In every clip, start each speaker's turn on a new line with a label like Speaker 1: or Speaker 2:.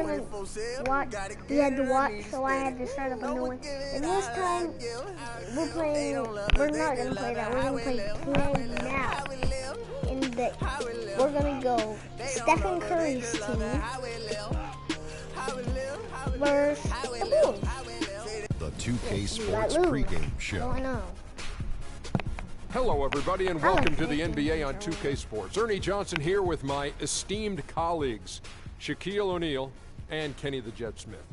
Speaker 1: couldn't watch. He had to watch, so I had to start up a new one. And this time, we're playing. We're not gonna play that. We're gonna play now. We're gonna go Stephen Curry's team versus the Bulls.
Speaker 2: The 2K Sports pregame show.
Speaker 1: I know.
Speaker 3: Hello, everybody, and welcome to the NBA on 2K Sports. Ernie Johnson here with my esteemed colleagues, Shaquille O'Neal and Kenny the Jet Smith.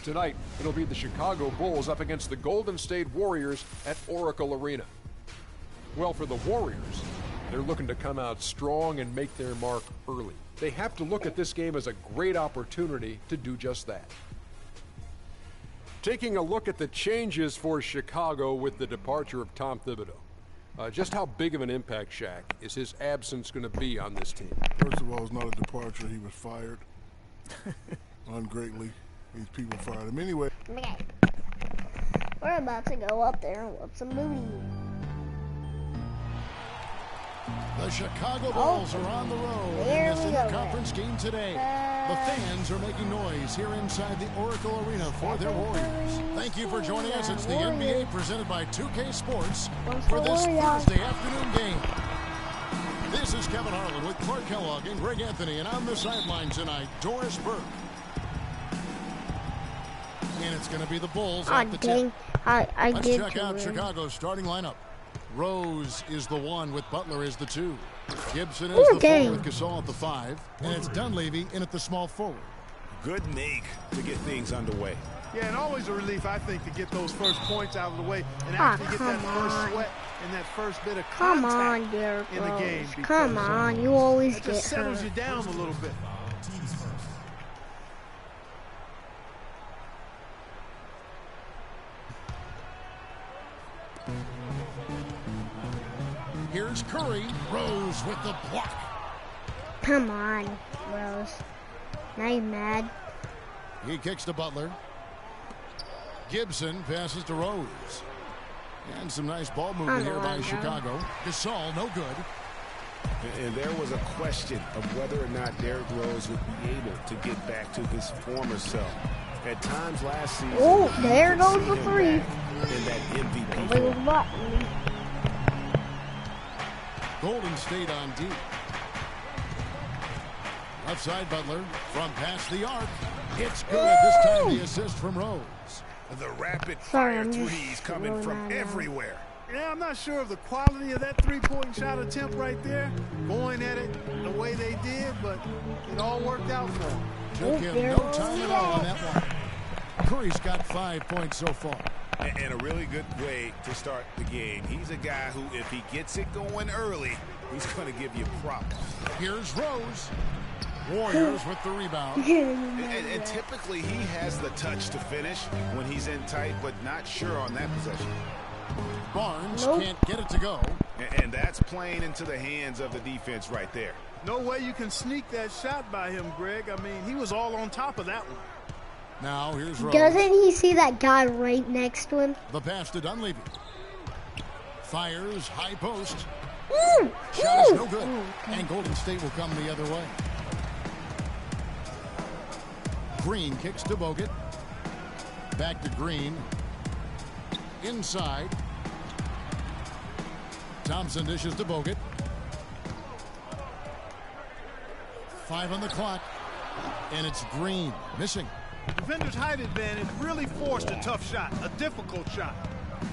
Speaker 3: Tonight, it'll be the Chicago Bulls up against the Golden State Warriors at Oracle Arena. Well, for the Warriors, they're looking to come out strong and make their mark early. They have to look at this game as a great opportunity to do just that. Taking a look at the changes for Chicago with the departure of Tom Thibodeau. Just how big of an impact, Shaq, is his absence going to be on this team?
Speaker 4: First of all, it's not a departure. He was fired. Ungratefully. These people fired him anyway.
Speaker 1: Okay. We're about to go up there and whoop some booty.
Speaker 5: The Chicago Bulls are on the road in this interconference game today. The fans are making noise here inside the Oracle Arena for their Warriors. Thank you for joining us. It's the NBA presented by 2K Sports for this Thursday afternoon game. This is Kevin Harlan with Clark Kellogg and Greg Anthony, and on the sideline tonight, Doris Burke. And it's going to be the Bulls at the tip. Let's check out Chicago's starting lineup. Rose is the 1 with Butler as the 2. Gibson is the 4 with Gasol at the 5. And it's Dunleavy in at the small forward.
Speaker 6: Good make to get things underway.
Speaker 7: Yeah, and always a relief, I think, to get those first points out of the way and actually get that first sweat and that first bit of contact in the game.
Speaker 1: Come on, you always get hurt. It
Speaker 7: just settles you down a little bit.
Speaker 5: Here's Curry. Rose with the block.
Speaker 1: Come on, Rose. Now you're mad.
Speaker 5: He kicks to Butler. Gibson passes to Rose. And some nice ball movement here by Chicago. Gasol, no good.
Speaker 6: And there was a question of whether or not Derrick Rose would be able to get back to his former self. At times last season,
Speaker 1: there goes the 3.
Speaker 6: In that MVP.
Speaker 5: Golden State on D. Left side Butler from past the arc. It's good. This time the assist from Rose.
Speaker 6: The rapid fire threes coming from everywhere.
Speaker 7: Yeah, I'm not sure of the quality of that three-point shot attempt right there. Going at it the way they did, but it all worked out for him.
Speaker 5: Took him no time at all on that one. Curry's got 5 points so far.
Speaker 6: And a really good way to start the game. He's a guy who, if he gets it going early, he's going to give you props.
Speaker 5: Here's Rose. Warriors with the rebound.
Speaker 6: And typically he has the touch to finish when he's in tight, but not sure on that possession.
Speaker 5: Barnes can't get it to go.
Speaker 6: And that's playing into the hands of the defense right there.
Speaker 7: No way you can sneak that shot by him, Greg. I mean, he was all on top of that one.
Speaker 5: Now here's Rose.
Speaker 1: Doesn't he see that guy right next to him?
Speaker 5: The pass to Dunleavy. Fires high post. Shot is no good. And Golden State will come the other way. Green kicks to Bogut. Back to Green. Inside. Thompson dishes to Bogut. 5 on the clock. And it's Green missing.
Speaker 7: Defender's height advantage really forced a tough shot, a difficult shot.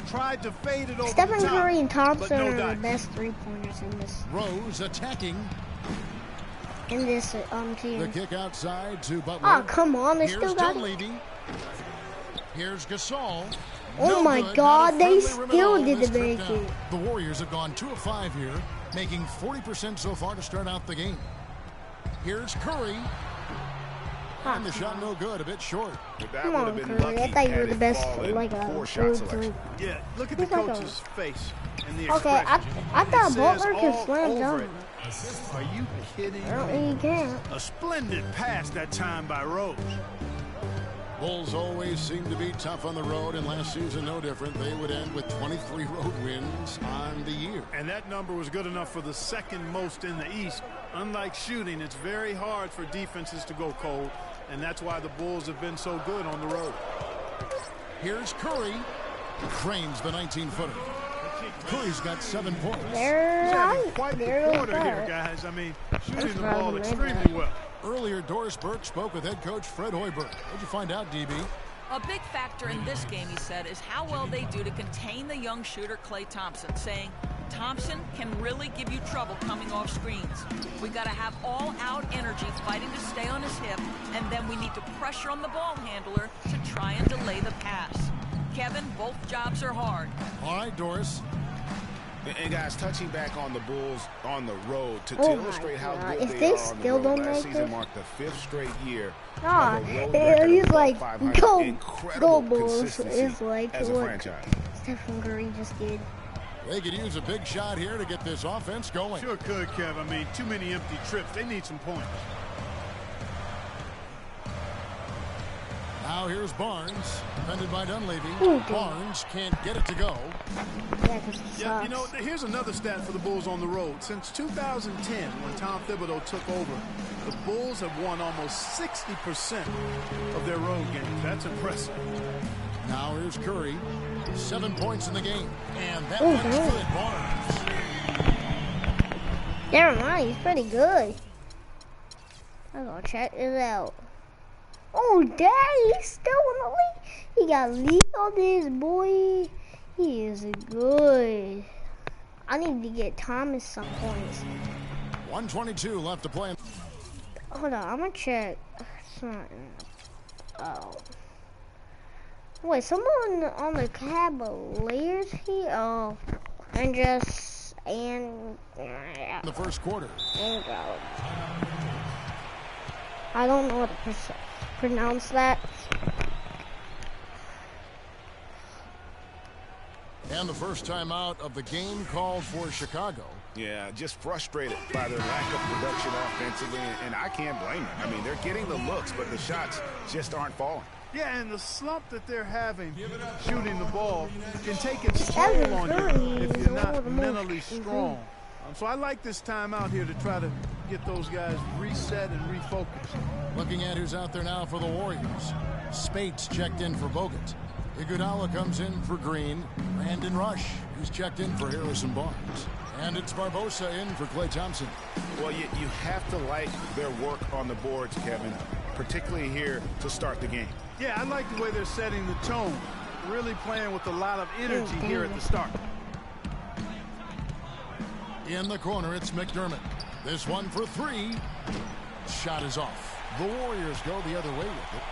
Speaker 7: Tried to fade it over
Speaker 1: Stephen
Speaker 7: the top,
Speaker 1: Curry and Thompson
Speaker 7: no
Speaker 1: are the best three-pointers in this.
Speaker 5: Rose attacking.
Speaker 1: In this team.
Speaker 5: The kick outside to Butler.
Speaker 1: Oh, come on, they still got it.
Speaker 5: Here's Gasol.
Speaker 1: Oh my God, they still didn't make it.
Speaker 5: The Warriors have gone 2 of 5 here, making 40% so far to start out the game. Here's Curry. And the shot no good, a bit short.
Speaker 1: Come on, Curry. I thought you were the best, like a road three.
Speaker 7: Yeah, look at the coach's face and the
Speaker 1: expression. Okay, I thought Butler could slam dunk.
Speaker 7: Are you kidding me?
Speaker 1: Apparently he can.
Speaker 7: A splendid pass that time by Rose.
Speaker 5: Bulls always seem to be tough on the road, and last season no different. They would end with 23 road wins on the year.
Speaker 7: And that number was good enough for the second most in the East. Unlike shooting, it's very hard for defenses to go cold. and that's why the Bulls have been so good on the road.
Speaker 5: Here's Curry. Frames the 19-footer. Curry's got 7 points.
Speaker 7: He's having quite the quarter here, guys. I mean, shooting the ball extremely well.
Speaker 5: Earlier, Doris Burke spoke with head coach Fred Hoiberg. What'd you find out, DB?
Speaker 8: A big factor in this game, he said, is how well they do to contain the young shooter Klay Thompson, saying Thompson can really give you trouble coming off screens. We got to have all-out energy fighting to stay on his hip, and then we need to pressure on the ball handler to try and delay the pass. Kevin, both jobs are hard.
Speaker 5: All right, Doris.
Speaker 6: And guys, touching back on the Bulls on the road to illustrate how good they are on the road. Last season marked the 5th straight year of a road record
Speaker 1: he's
Speaker 6: of
Speaker 1: like,
Speaker 6: 500. Incredible consistency
Speaker 1: it's like
Speaker 6: as a
Speaker 1: what
Speaker 6: franchise.
Speaker 1: Stephen Curry just did.
Speaker 5: They could use a big shot here to get this offense going.
Speaker 7: Sure could, Kev. I mean, too many empty trips. They need some points.
Speaker 5: Now here's Barnes, defended by Dunleavy. Barnes can't get it to go.
Speaker 7: Yeah, you know, here's another stat for the Bulls on the road. Since 2010, when Tom Thibodeau took over, the Bulls have won almost 60% of their road games. That's impressive.
Speaker 5: Now here's Curry. 7 points in the game. And that one's good, Barnes.
Speaker 1: Never mind, he's pretty good. I'm gonna check this out. Oh, dang, he's still in the league. He got lead on this, boy. He is good. I need to get Thomas some points.
Speaker 5: 1:22 left to play.
Speaker 1: Hold on, I'm gonna check something. Oh. Wait, someone on the Cavaliers here? Oh, and
Speaker 5: the first quarter.
Speaker 1: I don't know what to pronounce that.
Speaker 5: And the first time out of the game called for Chicago.
Speaker 6: Yeah, just frustrated by their lack of production offensively, and I can't blame them. I mean, they're getting the looks, but the shots just aren't falling.
Speaker 7: Yeah, and the slump that they're having shooting the ball can take its toll on you if you're not mentally strong. So I like this timeout here to try to get those guys reset and refocused.
Speaker 5: Looking at who's out there now for the Warriors. Spates checked in for Bogut. Iguodala comes in for Green. Brandon Rush, who's checked in for Harrison Barnes. And it's Barbosa in for Klay Thompson.
Speaker 6: Well, you have to like their work on the boards, Kevin, particularly here to start the game.
Speaker 7: Yeah, I like the way they're setting the tone. Really playing with a lot of energy here at the start.
Speaker 5: In the corner, it's McDermott. This one for 3. Shot is off. The Warriors go the other way with it.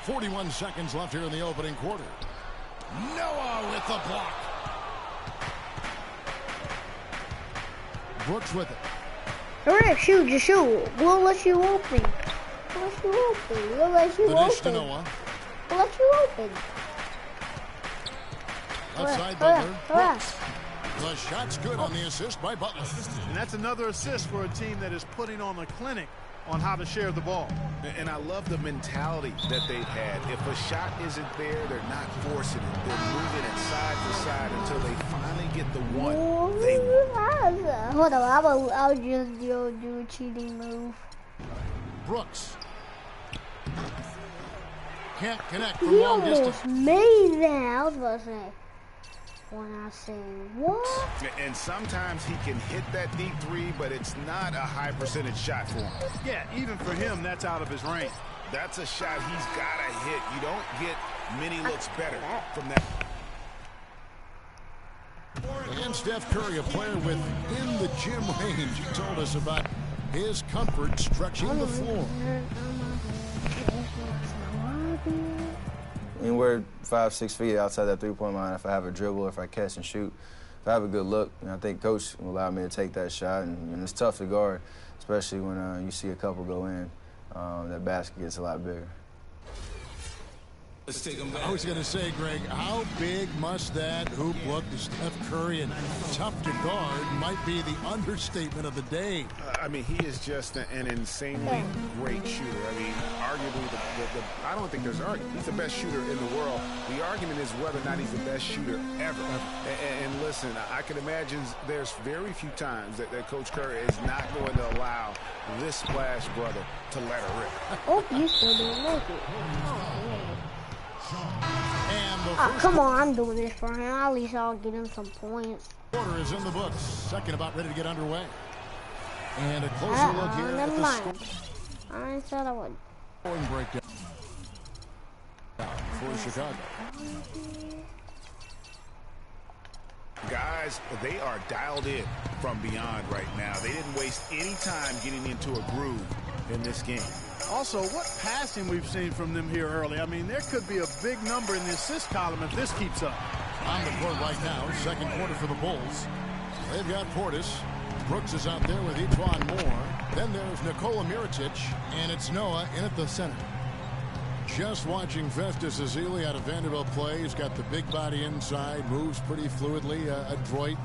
Speaker 5: 41 seconds left here in the opening quarter. Noah with the block. Brooks with it.
Speaker 1: Alright, shoot, just shoot. We'll let you open. We'll let you open. We'll let you
Speaker 5: the dish to
Speaker 1: open.
Speaker 5: Noah.
Speaker 1: We'll let you open.
Speaker 5: Outside Butler. Brooks. The shot's good on the assist by Butler.
Speaker 7: And that's another assist for a team that is putting on a clinic on how to share the ball.
Speaker 6: And I love the mentality that they've had. If a shot isn't there, they're not forcing it. They're moving it side to side until they finally get the one they want.
Speaker 1: Hold on, I'll just do a cheating move.
Speaker 5: Brooks. Can't connect from
Speaker 1: He
Speaker 5: long
Speaker 1: almost
Speaker 5: distance.
Speaker 1: made that. I was about to say. When I say what?
Speaker 6: And sometimes he can hit that deep 3, but it's not a high percentage shot for him.
Speaker 7: Yeah, even for him, that's out of his range.
Speaker 6: That's a shot he's got to hit. You don't get many looks better from that.
Speaker 5: And Steph Curry, a player with in the gym range, told us about his comfort stretching the floor.
Speaker 9: Anywhere 5-6 feet outside that three-point line, if I have a dribble, if I catch and shoot, if I have a good look, and I think Coach will allow me to take that shot. And it's tough to guard, especially when you see a couple go in. That basket gets a lot bigger.
Speaker 6: Let's take him back.
Speaker 5: I was going to say, Greg, how big must that hoop look to Steph Curry? And tough to guard might be the understatement of the day.
Speaker 6: I mean, he is just an insanely great shooter. I mean, arguably, I don't think there's an argument. He's the best shooter in the world. The argument is whether or not he's the best shooter ever. And listen, I can imagine there's very few times that Coach Curry is not going to allow this splash brother to let her rip.
Speaker 1: Oh, you still didn't make it. Oh, come on, I'm doing this for him. At least I'll get him some points.
Speaker 5: Quarter is in the books. Second about ready to get underway. And a closer look here at the score.
Speaker 1: I said I would.
Speaker 5: Scoring breakdown for Chicago.
Speaker 6: Guys, they are dialed in from beyond right now. They didn't waste any time getting into a groove in this game.
Speaker 7: Also, what passing we've seen from them here early. I mean, there could be a big number in the assist column if this keeps up.
Speaker 5: On the court right now, second quarter for the Bulls. They've got Portis. Brooks is out there with Etuan Moore. Then there's Nikola Mirotic, and it's Noah in at the center. Just watching Festus Ezeli out of Vanderbilt play. He's got the big body inside, moves pretty fluidly, adroit,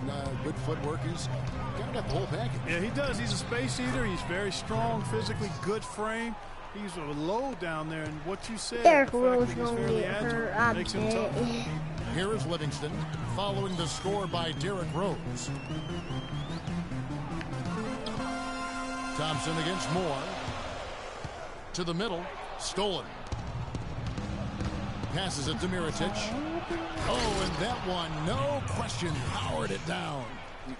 Speaker 5: good footwork. He's kind of got the whole package.
Speaker 7: Yeah, he does. He's a space eater. He's very strong, physically good frame. He's a low down there, and what you said,
Speaker 1: Derrick Rose gonna get hurt. I
Speaker 7: makes him tough.
Speaker 5: Here is Livingston, following the score by Derrick Rose. Thompson against Moore. To the middle, stolen. Passes it to Mirotic. Oh, and that one, no question, powered it down.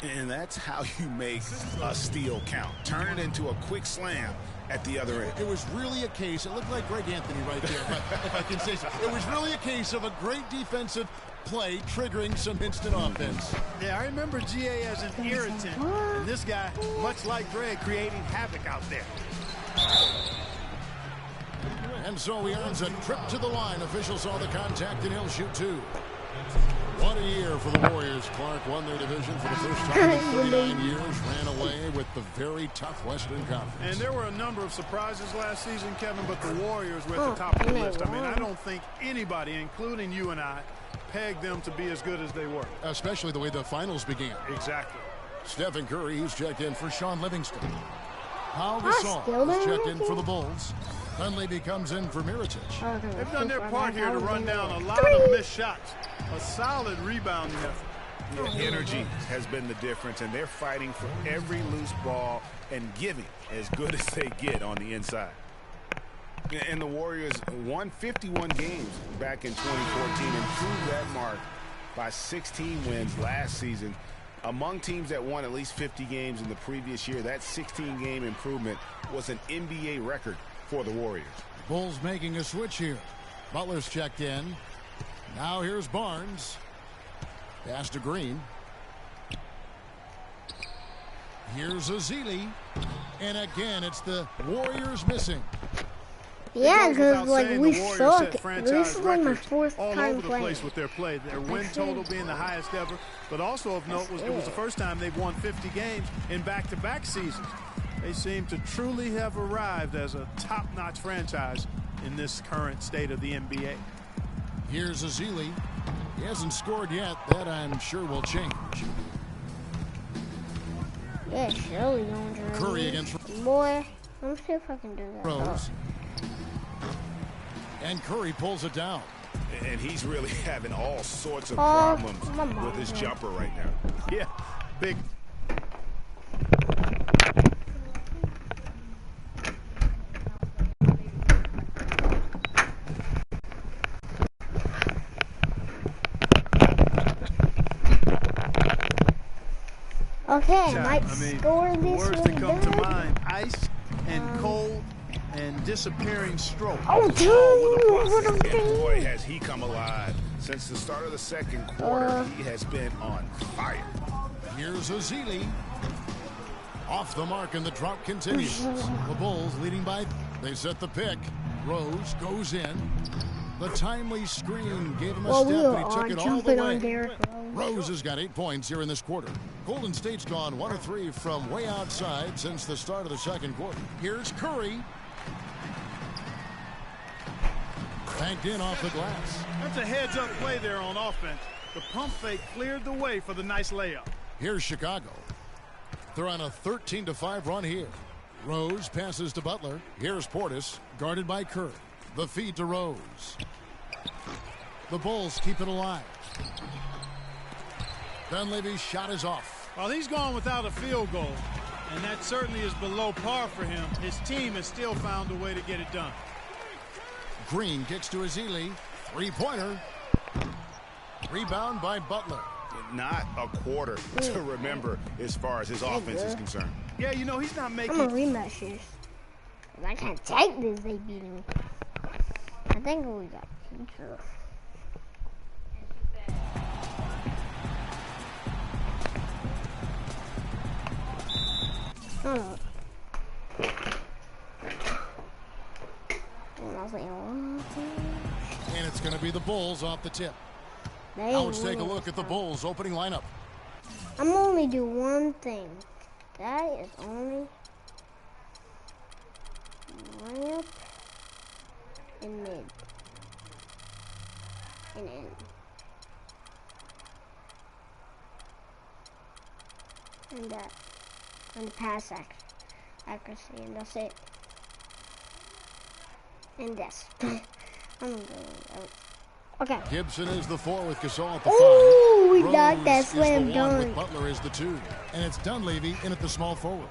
Speaker 6: And that's how you make a steal count. Turn it into a quick slam at the other end.
Speaker 5: It was really a case, it looked like Greg Anthony right there, but if I can say so. It was really a case of a great defensive play triggering some instant offense.
Speaker 7: Yeah, I remember GA as an irritant, and this guy, much like Greg, creating havoc out there.
Speaker 5: And so he earns a trip to the line. Officials saw the contact, and he'll shoot two. What a year for the Warriors. Clark won their division for the first time in 39 years, ran away with the very tough Western Conference.
Speaker 7: And there were a number of surprises last season, Kevin, but the Warriors were at the top of the list. I mean, I don't think anybody, including you and I, pegged them to be as good as they were.
Speaker 5: Especially the way the finals began.
Speaker 7: Exactly.
Speaker 5: Stephen Curry, he's checked in for Sean Livingston. Paul Gasol is checked in for the Bulls. Hunley comes in for Mirotic.
Speaker 7: They've done their part here to run down a lot of missed shots. A solid rebounding effort.
Speaker 6: The energy has been the difference, and they're fighting for every loose ball and giving as good as they get on the inside. And the Warriors won 51 games back in 2014 and proved that mark by 16 wins last season. Among teams that won at least 50 games in the previous year, that 16-game improvement was an NBA record for the Warriors.
Speaker 5: Bulls making a switch here. Butler's checked in. Now here's Barnes. Pass to Green. Here's Ezeli. And again, it's the Warriors missing.
Speaker 1: Yeah, because like we suck. This is like my fourth
Speaker 7: all
Speaker 1: time
Speaker 7: over the
Speaker 1: playing.
Speaker 7: place with their play. Their win total being the highest ever, but also of note was it was the first time they've won 50 games in back-to-back seasons. They seem to truly have arrived as a top-notch franchise in this current state of the NBA.
Speaker 5: Here's Ezeli. He hasn't scored yet. That I'm sure will change.
Speaker 1: Yeah, surely don't do
Speaker 5: Curry against
Speaker 1: boy. Let me see if I can do that.
Speaker 5: Rose. And Curry pulls it down.
Speaker 6: And he's really having all sorts of problems with his jumper right now.
Speaker 7: Yeah, big.
Speaker 1: Okay, might score this
Speaker 7: words
Speaker 1: one
Speaker 7: that come to mind: ice and cold and disappearing stroke.
Speaker 1: Oh, dude!
Speaker 6: And boy, has he come alive. Since the start of the second quarter, he has been on fire.
Speaker 5: Here's Ezeli. Off the mark, and the drought continues. The Bulls leading by. They set the pick. Rose goes in. The timely screen gave him a step, but he took it all the way. Rose has got 8 points here in this quarter. Golden State's gone 1 of 3 from way outside since the start of the second quarter. Here's Curry. Banked in off the glass.
Speaker 7: That's a heads-up play there on offense. The pump fake cleared the way for the nice layup.
Speaker 5: Here's Chicago. They're on a 13-5 run here. Rose passes to Butler. Here's Portis, guarded by Curry. The feed to Rose. The Bulls keep it alive. Dunleavy's shot is off.
Speaker 7: While he's gone without a field goal, and that certainly is below par for him, his team has still found a way to get it done.
Speaker 5: Green kicks to Ezeli. Three-pointer. Rebound by Butler.
Speaker 6: Not a quarter to remember as far as his offense is concerned.
Speaker 7: Yeah, you know, he's not making...
Speaker 1: I'm going to rematch this. I can't take this, they beat me. I think we got pizza. Hold on.
Speaker 5: And it's going to be the Bulls off the tip. Now let's take a look at the Bulls opening lineup.
Speaker 1: I'm only do one thing. That is only layup and mid and in. And that. And the pass accuracy, and that's it. And that's. I'm going. Okay.
Speaker 5: Gibson is the 4 with Gasol at the 5.
Speaker 1: Ooh, we
Speaker 5: Rose
Speaker 1: got that
Speaker 5: is
Speaker 1: slam
Speaker 5: the 1 with
Speaker 1: dunk.
Speaker 5: Butler is the 2. And it's Dunleavy in at the small forward.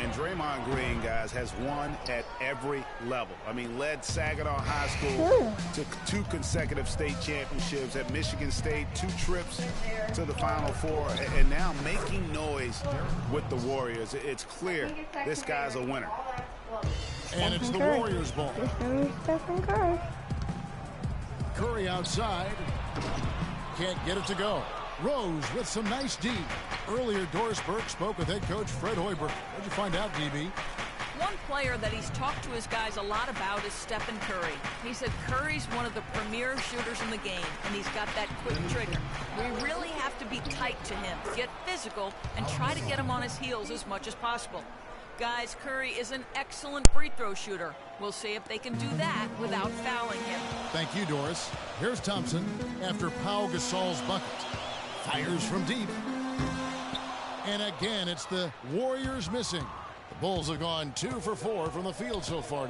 Speaker 6: And Draymond Green, guys, has won at every level. I mean, led Saginaw High School to 2 consecutive state championships at Michigan State, 2 trips to the Final Four, and now making noise with the Warriors. It's clear this guy's a winner.
Speaker 5: And it's the Warriors' ball.
Speaker 1: Stephen Curry.
Speaker 5: Curry outside. Can't get it to go. Rose with some nice D. Earlier, Doris Burke spoke with head coach Fred Hoiberg. What'd you find out, DB?
Speaker 8: One player that he's talked to his guys a lot about is Stephen Curry. He said Curry's one of the premier shooters in the game, and he's got that quick trigger. We really have to be tight to him, get physical, and try to get him on his heels as much as possible. Guys, Curry is an excellent free throw shooter. We'll see if they can do that without fouling him.
Speaker 5: Thank you, Doris. Here's Thompson after Pau Gasol's bucket. Fires from deep. And again, it's the Warriors missing. The Bulls have gone 2 for 4 from the field so far.